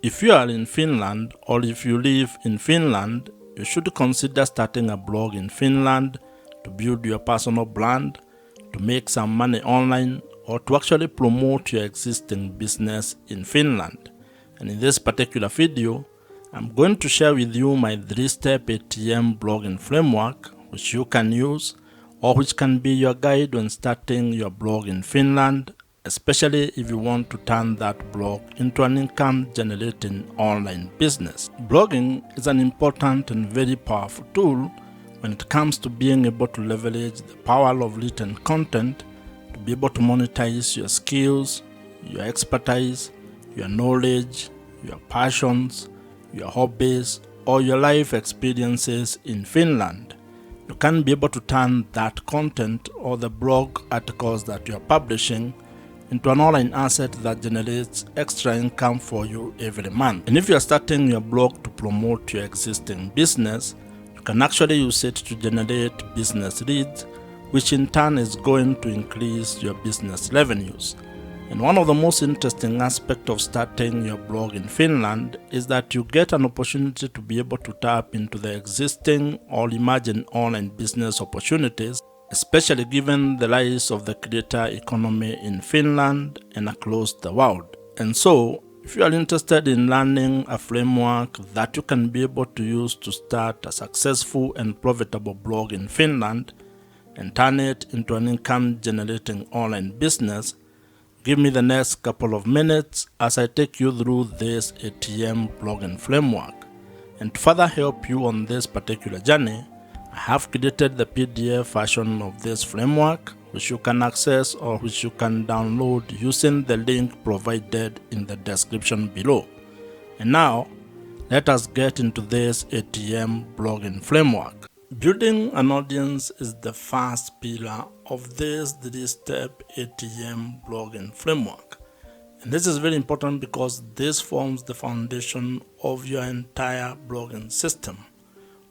If you are in Finland or if you live in Finland, you should consider starting a blog in Finland to build your personal brand, to make some money online, or to actually promote your existing business in Finland. And in this particular video, I'm going to share with you my 3-step ATM blogging framework which you can use or which can be your guide when starting your blog in Finland, especially if you want to turn that blog into an income-generating online business. Blogging is an important and very powerful tool when it comes to being able to leverage the power of written content to be able to monetize your skills, your expertise, your knowledge, your passions, your hobbies, or your life experiences in Finland. You can be able to turn that content or the blog articles that you are publishing into an online asset that generates extra income for you every month. And if you are starting your blog to promote your existing business, you can actually use it to generate business leads, which in turn is going to increase your business revenues. And one of the most interesting aspects of starting your blog in Finland is that you get an opportunity to be able to tap into the existing or emerging online business opportunities, especially given the rise of the creator economy in Finland and across the world. And so, if you are interested in learning a framework that you can be able to use to start a successful and profitable blog in Finland and turn it into an income-generating online business, give me the next couple of minutes as I take you through this ATM blogging framework. And to further help you on this particular journey, I have created the PDF version of this framework, which you can access or which you can download using the link provided in the description below. And now, let us get into this ATM blogging framework. Building an audience is the first pillar of this 3-step ATM blogging framework. And this is very important because this forms the foundation of your entire blogging system.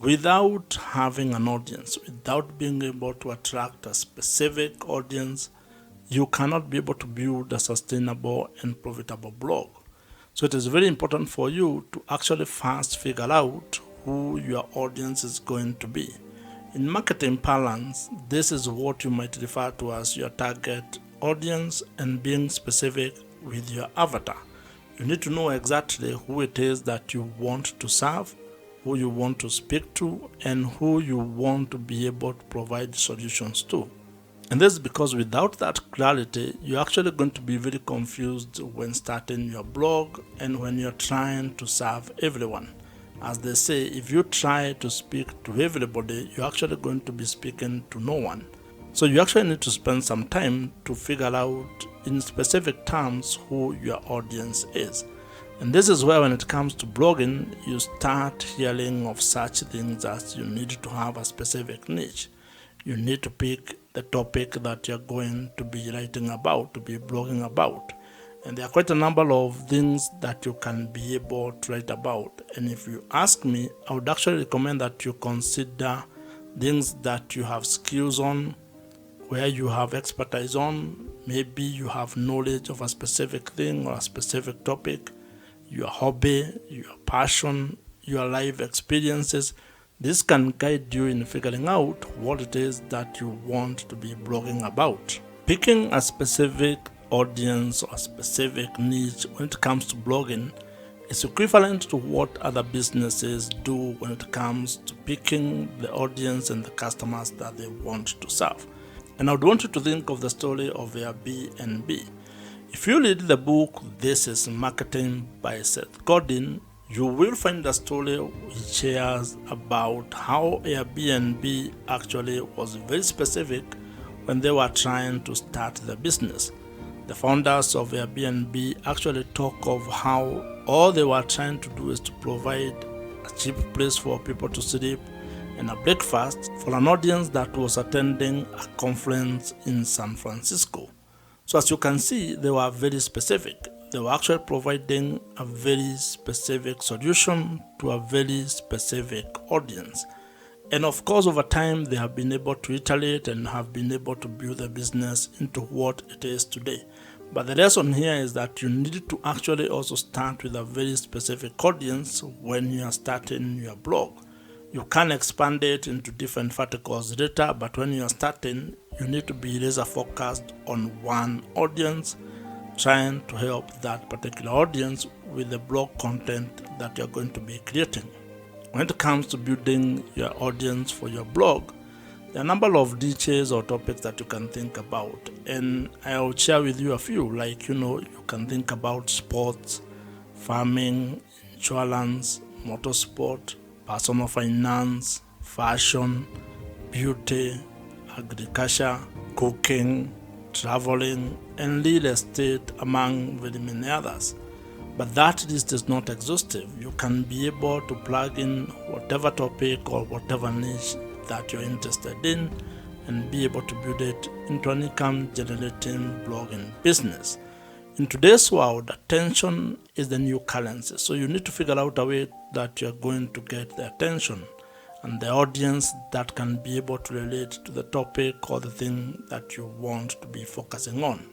Without having an audience, without being able to attract a specific audience, you cannot be able to build a sustainable and profitable blog. So it is very important for you to actually first figure out who your audience is going to be. In marketing parlance, this is what you might refer to as your target audience and being specific with your avatar. You need to know exactly who it is that you want to serve, who you want to speak to, and who you want to be able to provide solutions to. And this is because without that clarity, you're actually going to be very confused when starting your blog and when you're trying to serve everyone. As they say, if you try to speak to everybody, you're actually going to be speaking to no one. So you actually need to spend some time to figure out in specific terms who your audience is. And this is where when it comes to blogging, you start hearing of such things as you need to have a specific niche. You need to pick the topic that you're going to be writing about, to be blogging about. And there are quite a number of things that you can be able to write about. And if you ask me, I would actually recommend that you consider things that you have skills on, where you have expertise on. Maybe you have knowledge of a specific thing or a specific topic, your hobby, your passion, your life experiences. This can guide you in figuring out what it is that you want to be blogging about. Picking a specific audience or a specific niche when it comes to blogging is equivalent to what other businesses do when it comes to picking the audience and the customers that they want to serve. And I would want you to think of the story of Airbnb. If you read the book This is Marketing by Seth Godin, you will find a story which shares about how Airbnb actually was very specific when they were trying to start the business. The founders of Airbnb actually talk of how all they were trying to do is to provide a cheap place for people to sleep and a breakfast for an audience that was attending a conference in San Francisco. So as you can see, they were very specific. They were actually providing a very specific solution to a very specific audience. And of course, over time, they have been able to iterate and have been able to build the business into what it is today. But the lesson here is that you need to actually also start with a very specific audience when you are starting your blog. You can expand it into different verticals later, but when you are starting, you need to be laser focused on one audience, trying to help that particular audience with the blog content that you're going to be creating. When it comes to building your audience for your blog, there are a number of details or topics that you can think about, and I'll share with you a few. Like, you can think about sports, farming, insurance, motorsport, personal finance, fashion, beauty, agriculture, cooking, traveling, and real estate, among very many others. But that list is not exhaustive. You can be able to plug in whatever topic or whatever niche that you're interested in and be able to build it into an income generating blogging business. In today's world, attention is the new currency. So you need to figure out a way that you're going to get the attention and the audience that can be able to relate to the topic or the thing that you want to be focusing on.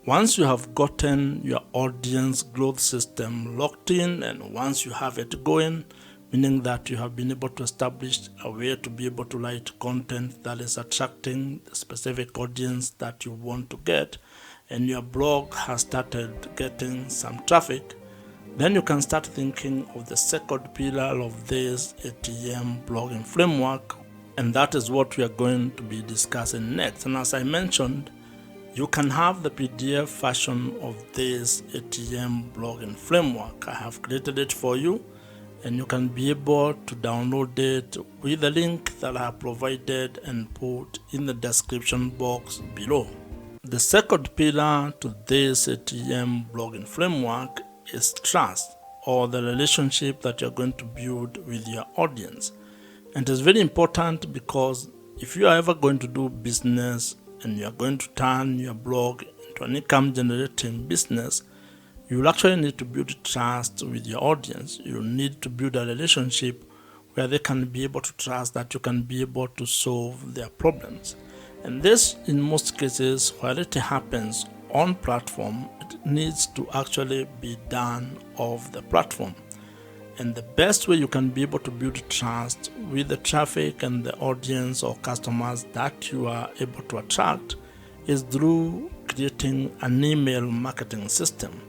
Once you have gotten your audience growth system locked in, and once you have it going, meaning that you have been able to establish a way to be able to write content that is attracting the specific audience that you want to get, and your blog has started getting some traffic, then you can start thinking of the second pillar of this ATM blogging framework, and that is what we are going to be discussing next. And as I mentioned, you can have the PDF version of this ATM blogging framework. I have created it for you, and you can be able to download it with the link that I have provided and put in the description box below. The second pillar to this ATM blogging framework is trust, or the relationship that you're going to build with your audience. And it is very important because if you are ever going to do business and you are going to turn your blog into an income generating business, you will actually need to build trust with your audience. You need to build a relationship where they can be able to trust that you can be able to solve their problems. And this, in most cases, while it happens on platform, it needs to actually be done off the platform. And the best way you can be able to build trust with the traffic and the audience or customers that you are able to attract is through creating an email marketing system.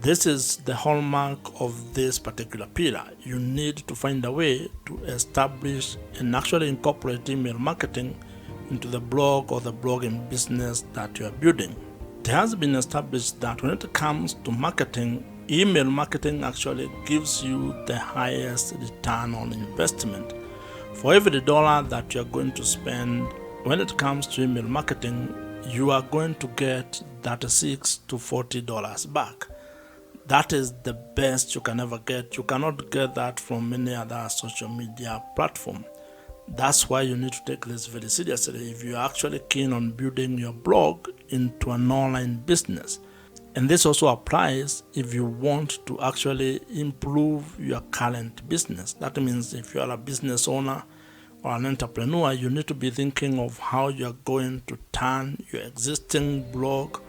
This is the hallmark of this particular pillar. You need to find a way to establish and actually incorporate email marketing into the blog or the blogging business that you are building. It has been established that when it comes to marketing, email marketing actually gives you the highest return on investment. For every dollar that you're going to spend when it comes to email marketing, you are going to get $36 to $40 back. That is the best you can ever get. You cannot get that from any other social media platform. That's why you need to take this very seriously if you're actually keen on building your blog into an online business. And this also applies if you want to actually improve your current business. That means if you are a business owner or an entrepreneur, you need to be thinking of how you're going to turn your existing blog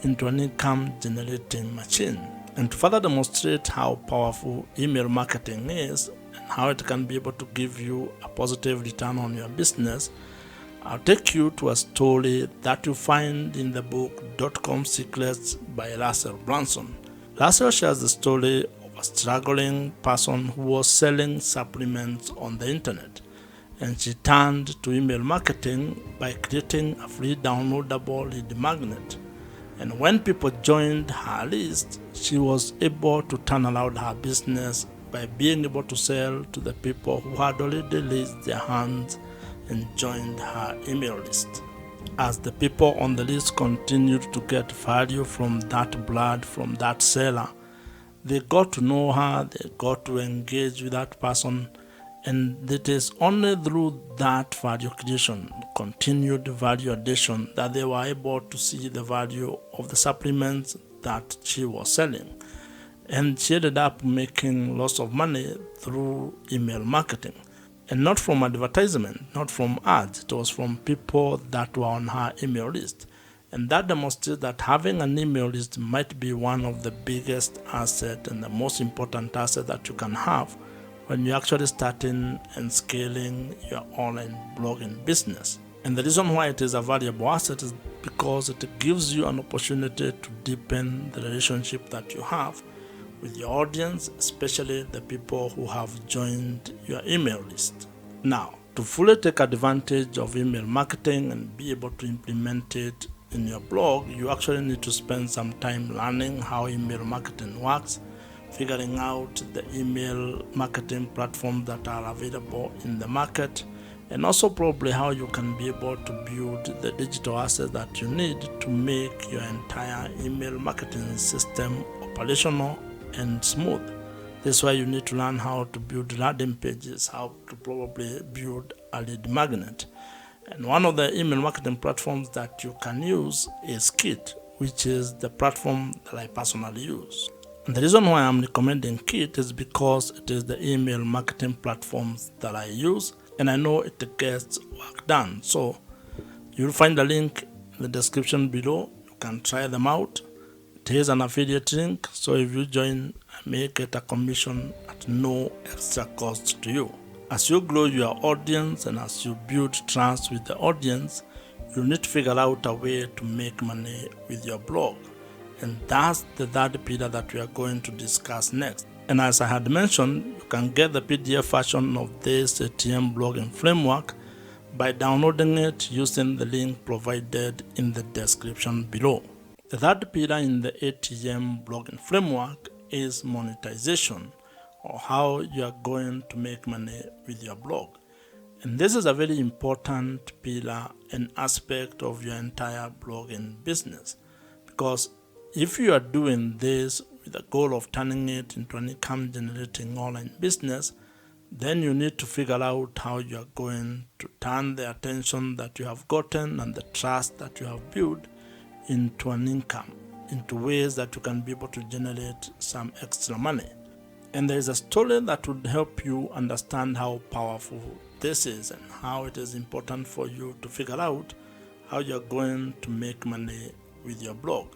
into an income generating machine. And to further demonstrate how powerful email marketing is and how it can be able to give you a positive return on your business, I'll take you to a story that you find in the book .com Secrets by Russell Brunson. Russell shares the story of a struggling person who was selling supplements on the internet, and she turned to email marketing by creating a free downloadable lead magnet. And when people joined her list, she was able to turn around her business by being able to sell to the people who had already raised their hands and joined her email list. As the people on the list continued to get value from that blood, from that seller, they got to know her, they got to engage with that person, and it is only through that value creation, continued value addition, that they were able to see the value of the supplements that she was selling. And she ended up making lots of money through email marketing. And not from advertisement, not from ads. It was from people that were on her email list. And that demonstrates that having an email list might be one of the biggest assets and the most important asset that you can have when you're actually starting and scaling your online blogging business. And the reason why it is a valuable asset is because it gives you an opportunity to deepen the relationship that you have with your audience, especially the people who have joined your email list. Now, to fully take advantage of email marketing and be able to implement it in your blog, you actually need to spend some time learning how email marketing works, figuring out the email marketing platforms that are available in the market, and also probably how you can be able to build the digital assets that you need to make your entire email marketing system operational and smooth. This is why you need to learn how to build landing pages, how to probably build a lead magnet. And one of the email marketing platforms that you can use is Kit, which is the platform that I personally use. And the reason why I'm recommending Kit is because it is the email marketing platforms that I use, and I know it gets work done. So you'll find a link in the description below. You can try them out. It is an affiliate link, so if you join, I may get a commission at no extra cost to you. As you grow your audience and as you build trust with the audience, you need to figure out a way to make money with your blog. And that's the third pillar that we are going to discuss next. And as I had mentioned, you can get the PDF version of this ATM blogging framework by downloading it using the link provided in the description below. The third pillar in the ATM blogging framework is monetization, or how you are going to make money with your blog. And this is a very important pillar and aspect of your entire blogging business, because if you are doing this with the goal of turning it into an income generating online business, then you need to figure out how you are going to turn the attention that you have gotten and the trust that you have built into an income, into ways that you can be able to generate some extra money. And there is a story that would help you understand how powerful this is and how it is important for you to figure out how you're going to make money with your blog.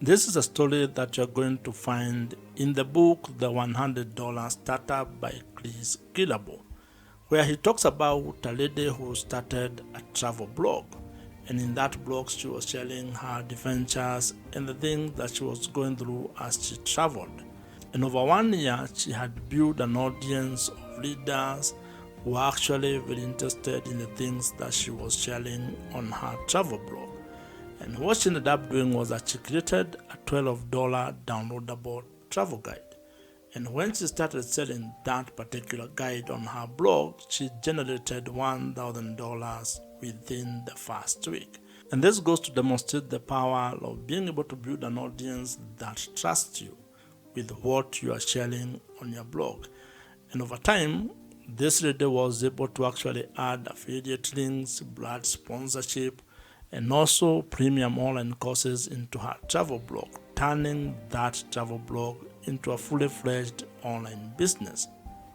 This is a story that you're going to find in the book, The $100 Startup by Chris Guillebeau, where he talks about a lady who started a travel blog. And in that blog, she was sharing her adventures and the things that she was going through as she traveled. And over 1 year, she had built an audience of readers who were actually very interested in the things that she was sharing on her travel blog. And what she ended up doing was that she created a $12 downloadable travel guide. And when she started selling that particular guide on her blog, she generated $1,000 within the first week. And this goes to demonstrate the power of being able to build an audience that trusts you with what you are sharing on your blog. And over time, this lady was able to actually add affiliate links, brand sponsorship, and also premium online courses into her travel blog, turning that travel blog into a fully fledged online business.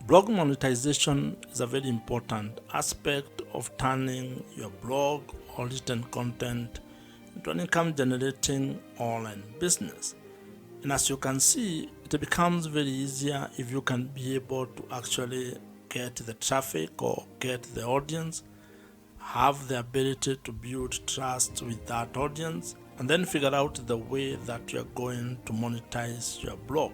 Blog monetization is a very important aspect of turning your blog or written content into an income generating online business. And as you can see, it becomes very easier if you can be able to actually get the traffic or get the audience, have the ability to build trust with that audience, and then figure out the way that you're going to monetize your blog.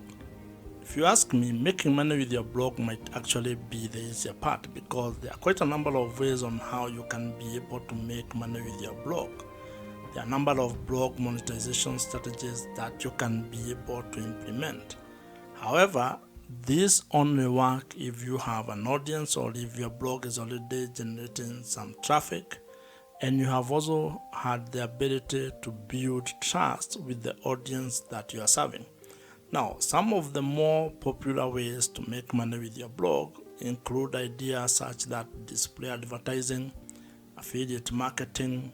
If you ask me, making money with your blog might actually be the easier part, because there are quite a number of ways on how you can be able to make money with your blog. There are a number of blog monetization strategies that you can be able to implement. However, these only work if you have an audience or if your blog is already generating some traffic and you have also had the ability to build trust with the audience that you are serving. Now, some of the more popular ways to make money with your blog include ideas such that display advertising, affiliate marketing,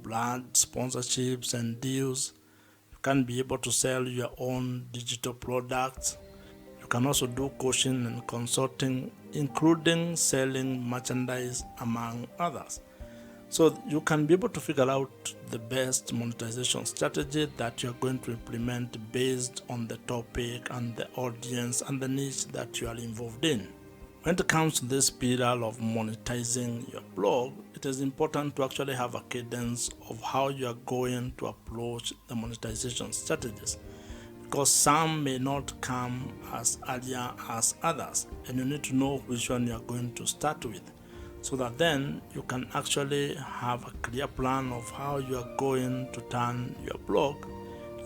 brand sponsorships and deals. You can be able to sell your own digital products. You can also do coaching and consulting, including selling merchandise, among others. So you can be able to figure out the best monetization strategy that you're going to implement based on the topic and the audience and the niche that you are involved in. When it comes to this spiral of monetizing your blog, it is important to actually have a cadence of how you are going to approach the monetization strategies, because some may not come as earlier as others, and you need to know which one you are going to start with, so that then you can actually have a clear plan of how you are going to turn your blog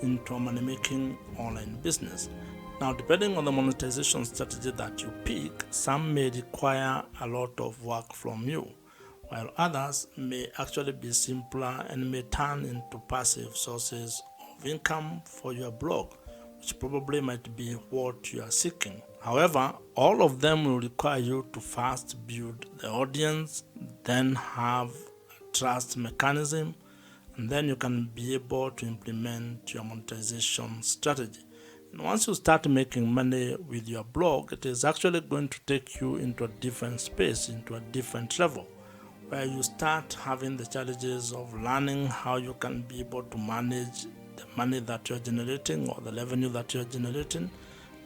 into a money-making online business. Now, depending on the monetization strategy that you pick, some may require a lot of work from you, while others may actually be simpler and may turn into passive sources of income for your blog, which probably might be what you are seeking. However, all of them will require you to first build the audience, then have a trust mechanism, and then you can be able to implement your monetization strategy. And once you start making money with your blog, it is actually going to take you into a different space, into a different level, where you start having the challenges of learning how you can be able to manage the money that you're generating or the revenue that you're generating,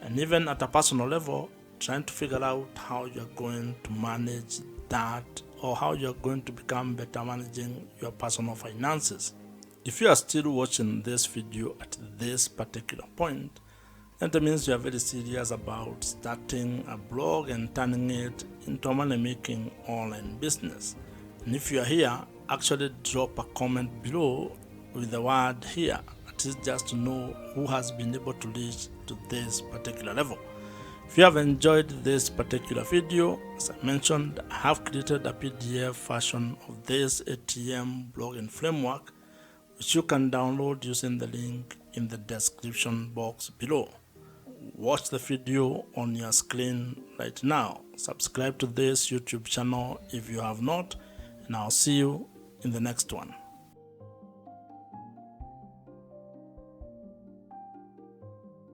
and even at a personal level, trying to figure out how you're going to manage that, or how you're going to become better managing your personal finances. If you are still watching this video at this particular point, that means you are very serious about starting a blog and turning it into a money-making online business. And if you are here, actually drop a comment below with the word "here," at least just to know who has been able to reach to this particular level. If you have enjoyed this particular video, as I mentioned, I have created a PDF version of this ATM blogging framework, which you can download using the link in the description box below. Watch the video on your screen right now. Subscribe to this YouTube channel if you have not, and I'll see you in the next one.